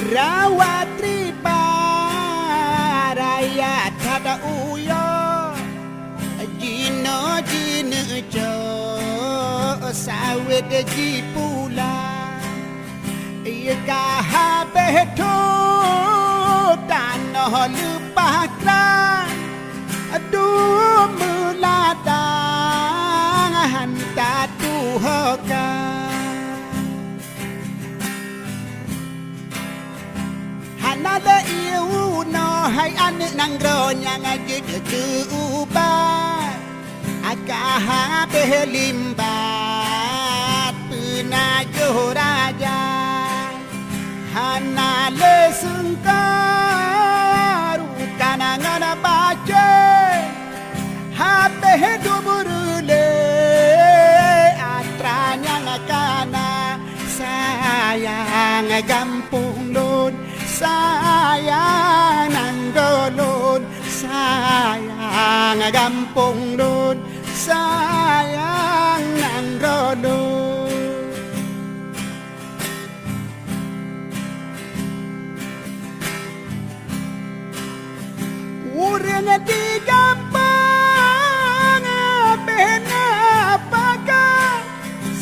Rawatri paraya tada uyo Jino jino jo sawit jipula Ia kahabeto tanah lepakran Aduh meladang hantar tuhokan Nada iu no hai ane nang ronya ngaji ke ubat Akah belimbat puna joraja Hana le sengkaru kanangan baca Habe duburule atranya ngakana sayang gampung lon sayang nanggolon sayang gampung don sayang nanggolon urang di gampang bena paga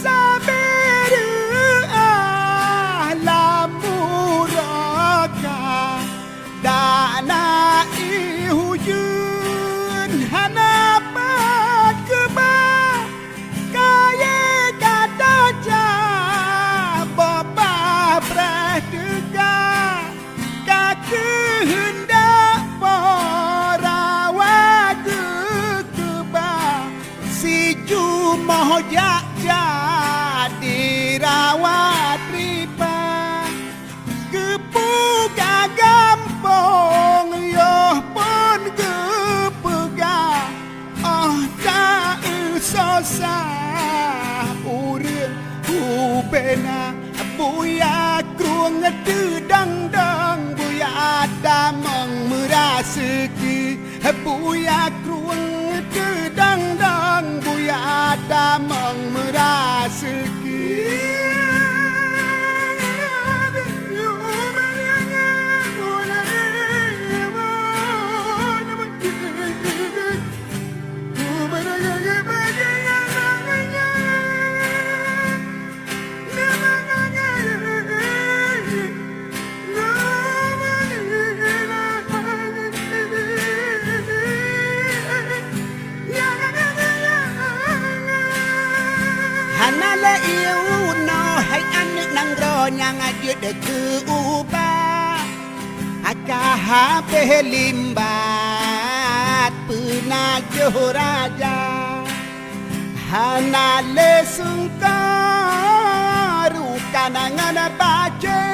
saberu Dana ihujun hanapat keba kaya kata bapa berdega kaki hendak porawat keba si jumoh jadi rawat riba kepuga gampong yoh pun kepega tak sosah urang ubena buya kruang dedang dang buya damang merasiki buya kruang dedang dang buya damang merasiki Hanala iu no hai ane nang ronya ngaji ke ubah Akah belimbat puna joraja Hanale sungkaru kanangan baca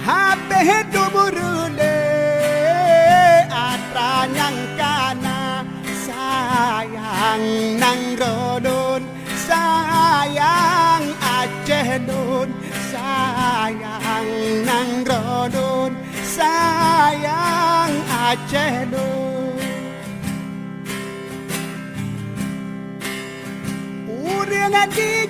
Habe duburule atranyang kana sayang nang rodon sayang Aceh Don sayang nang rodon sayang Aceh Don urang di